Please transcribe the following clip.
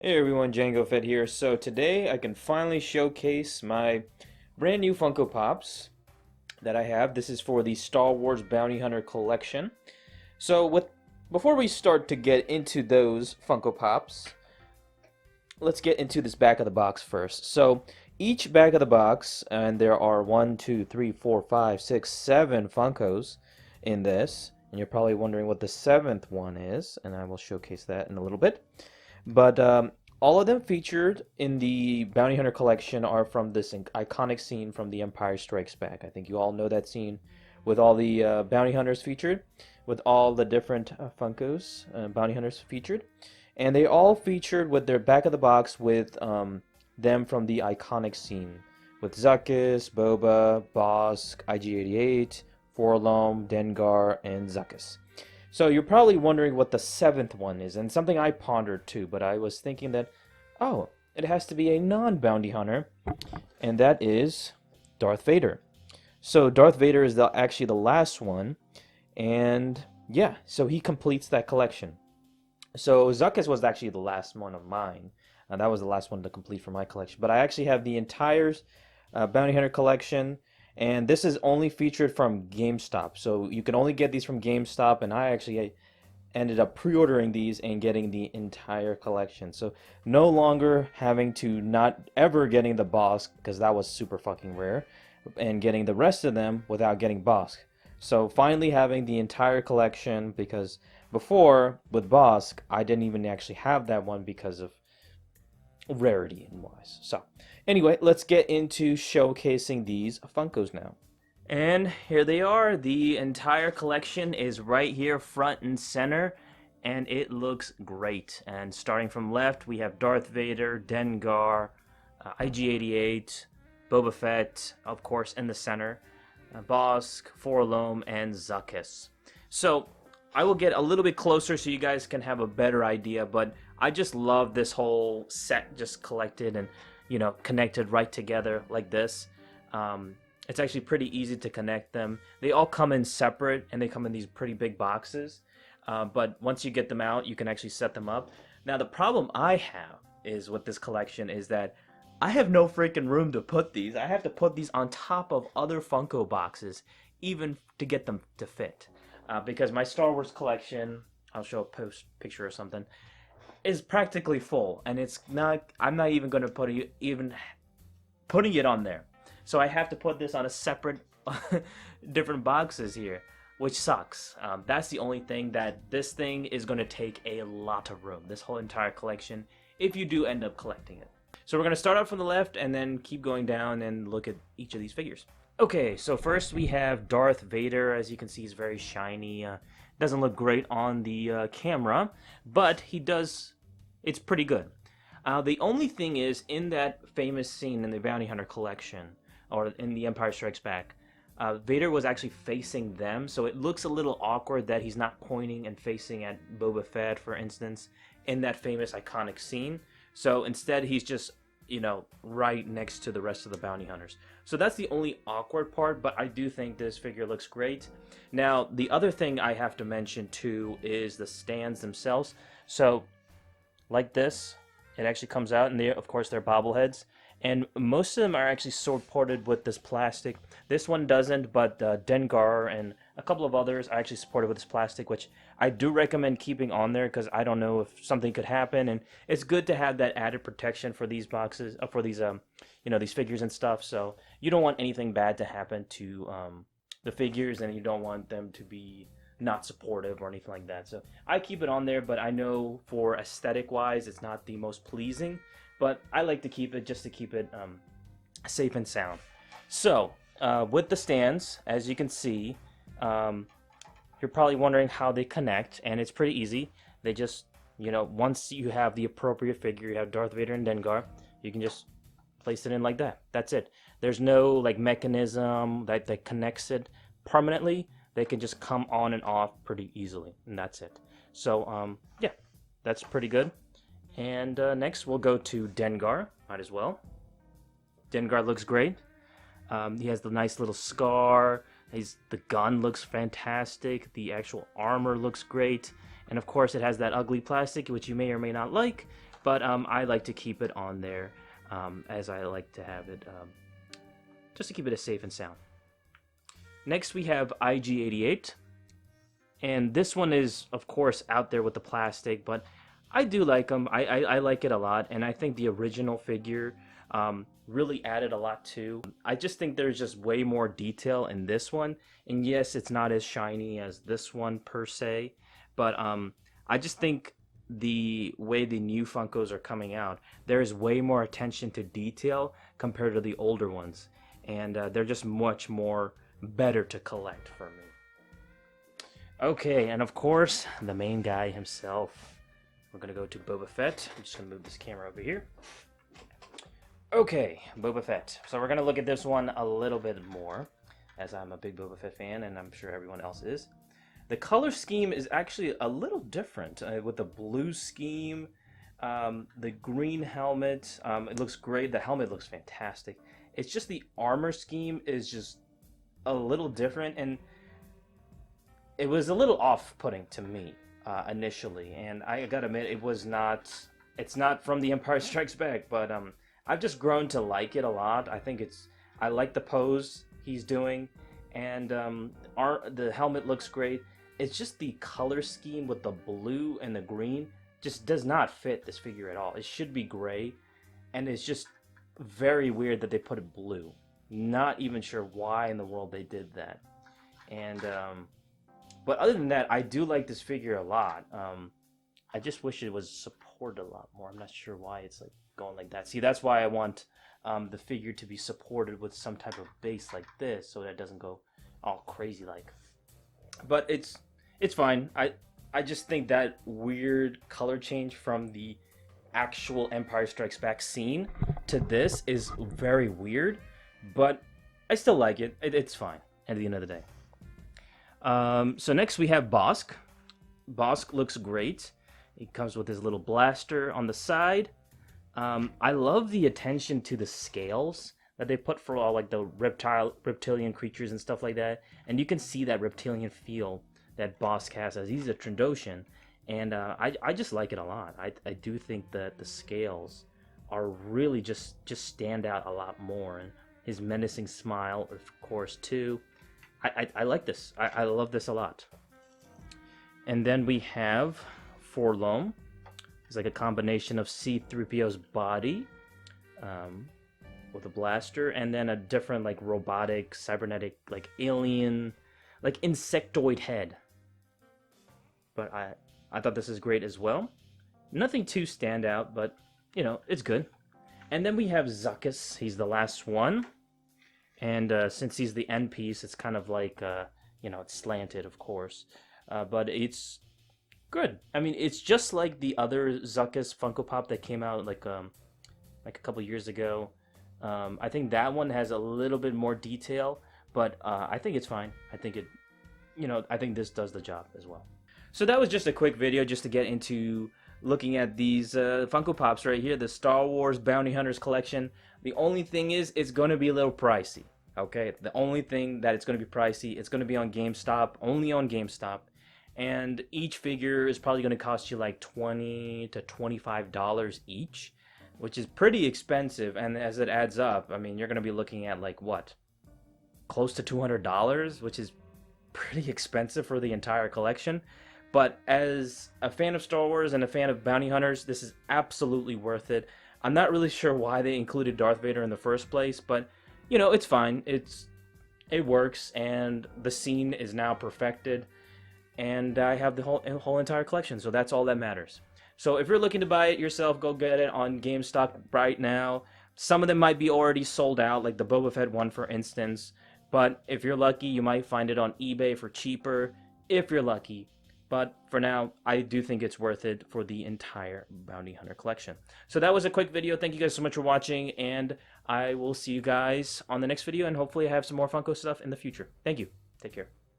Hey everyone, Django Fett here. So today I can finally showcase my brand new Funko Pops that I have. This is for the Star Wars Bounty Hunter Collection. So before we start to get into those Funko Pops, let's get into this back of the box first. So each back of the box, and there are 7 Funkos in this, and you're probably wondering what the seventh one is, and I will showcase that in a little bit. But all of them featured in the Bounty Hunter collection are from this iconic scene from The Empire Strikes Back. I think you all know that scene with all the bounty hunters featured, with all the different Funkos bounty hunters featured, and they all featured with their back of the box with them from the iconic scene with Zuckuss, Boba, Bosk, IG-88, Forlom, Dengar, and Zuckuss. So you're probably wondering what the seventh one is, and something I pondered too, but I was thinking that, oh, it has to be a non-bounty hunter, and that is Darth Vader. So Darth Vader is actually the last one, and yeah, so he completes that collection. So Zuckuss was actually the last one of mine. That was the last one to complete for my collection. But I actually have the entire Bounty Hunter collection, and this is only featured from GameStop. So you can only get these from GameStop, and I actually ended up pre-ordering these and getting the entire collection. So no longer having to not ever getting the Bosk, because that was super fucking rare, and getting the rest of them without getting Bosk. So finally having the entire collection, because before with Bosk I didn't even actually have that one because of rarity and wise. So anyway, let's get into showcasing these Funkos now. And here they are. The entire collection is right here front and center, and it looks great. And starting from left, we have Darth Vader, Dengar, IG-88, Boba Fett, of course, in the center, Bosk, Forlom, and Zuckuss. So I will get a little bit closer so you guys can have a better idea, but I just love this whole set just collected and, connected right together like this. It's actually pretty easy to connect them. They all come in separate, and they come in these pretty big boxes. But once you get them out, you can actually set them up. Now, the problem I have is with this collection is that I have no freaking room to put these. I have to put these on top of other Funko boxes, even to get them to fit. Because my Star Wars collection, I'll show a post picture or something, is practically full, and it's not. I'm not even going to put even putting it on there. So I have to put this on a separate, different boxes here, which sucks. That's the only thing that this thing is going to take a lot of room. This whole entire collection, if you do end up collecting it. So we're going to start out from the left and then keep going down and look at each of these figures. Okay, so first we have Darth Vader. As you can see, he's very shiny. Doesn't look great on the camera, but he does. It's pretty good. The only thing is, in that famous scene in the Bounty Hunter collection, or in The Empire Strikes Back, Vader was actually facing them, so it looks a little awkward that he's not pointing and facing at Boba Fett, for instance, in that famous iconic scene. So instead, he's just, right next to the rest of the bounty hunters. So that's the only awkward part, but I do think this figure looks great. Now, the other thing I have to mention too is the stands themselves. So, like this, it actually comes out, and of course, they're bobbleheads. And most of them are actually supported with this plastic. This one doesn't, but Dengar and a couple of others are actually supported with this plastic, which I do recommend keeping on there because I don't know if something could happen, and it's good to have that added protection for these boxes, for these these figures and stuff. So you don't want anything bad to happen to the figures, and you don't want them to be not supportive or anything like that. So I keep it on there, but I know for aesthetic wise, it's not the most pleasing. But I like to keep it just to keep it safe and sound. So, with the stands, as you can see, you're probably wondering how they connect, and it's pretty easy. They just, once you have the appropriate figure, you have Darth Vader and Dengar, you can just place it in like that. That's it. There's no like mechanism that connects it permanently. They can just come on and off pretty easily, and that's it. So, yeah, that's pretty good. And next we'll go to Dengar, might as well. Dengar looks great. He has the nice little scar. The gun looks fantastic. The actual armor looks great. And of course it has that ugly plastic, which you may or may not like. but I like to keep it on there as I like to have it just to keep it as safe and sound. Next we have IG-88, and this one is of course out there with the plastic, but I do like them. I like it a lot, and I think the original figure really added a lot too. I just think there's just way more detail in this one, and yes, it's not as shiny as this one per se, but I just think the way the new Funkos are coming out, there's way more attention to detail compared to the older ones, and they're just much more better to collect for me. Okay, and of course, the main guy himself. We're gonna go to Boba Fett. I'm just gonna move this camera over here. Okay, Boba Fett. So we're gonna look at this one a little bit more, as I'm a big Boba Fett fan, and I'm sure everyone else is. The color scheme is actually a little different with the blue scheme, the green helmet. It looks great. The helmet looks fantastic. It's just the armor scheme is just a little different, and it was a little off-putting to me initially. And I gotta admit, it's not from The Empire Strikes Back, but I've just grown to like it a lot. I like the pose he's doing, and the helmet looks great. It's just the color scheme with the blue and the green just does not fit this figure at all. It should be gray, and it's just very weird that they put it blue. Not even sure why in the world they did that. And but other than that, I do like this figure a lot. I just wish it was supported a lot more. I'm not sure why it's like going like that. See, that's why I want the figure to be supported with some type of base like this, so that it doesn't go all crazy like. But it's fine. I just think that weird color change from the actual Empire Strikes Back scene to this is very weird, but I still like it. It's fine at the end of the day. So next we have Bosk. Bosk looks great. He comes with his little blaster on the side. I love the attention to the scales that they put for all like the reptilian creatures and stuff like that. And you can see that reptilian feel that Bosk has, as he's a Trandoshan. And I just like it a lot. I do think that the scales are really just stand out a lot more. And his menacing smile, of course, too. I like this. I love this a lot. And then we have Forlom. It's like a combination of C-3PO's body with a blaster, and then a different like robotic, cybernetic, like alien, like insectoid head. But I thought this is great as well. Nothing too stand out, but you know, it's good. And then we have Zuckuss. He's the last one. And since he's the end piece, it's kind of like, you know, it's slanted, of course. But it's good. I mean, it's just like the other Zuckuss Funko Pop that came out like a couple years ago. I think that one has a little bit more detail, but I think it's fine. I think it, you know, I think this does the job as well. So that was just a quick video just to get into looking at these Funko Pops right here, the Star Wars Bounty Hunters Collection. The only thing is, it's going to be a little pricey, okay? The only thing that it's going to be pricey, it's going to be on GameStop, only on GameStop. And each figure is probably going to cost you like $20 to $25 each, which is pretty expensive. And as it adds up, I mean, you're going to be looking at like what? Close to $200, which is pretty expensive for the entire collection. But as a fan of Star Wars and a fan of bounty hunters, this is absolutely worth it. I'm not really sure why they included Darth Vader in the first place, but you know, it's fine. It works, and the scene is now perfected, and I have the whole entire collection, so that's all that matters. So if you're looking to buy it yourself, go get it on GameStop right now. Some of them might be already sold out, like the Boba Fett one, for instance. But if you're lucky, you might find it on eBay for cheaper, if you're lucky. But for now, I do think it's worth it for the entire Bounty Hunter collection. So that was a quick video. Thank you guys so much for watching, and I will see you guys on the next video, and hopefully I have some more Funko stuff in the future. Thank you. Take care.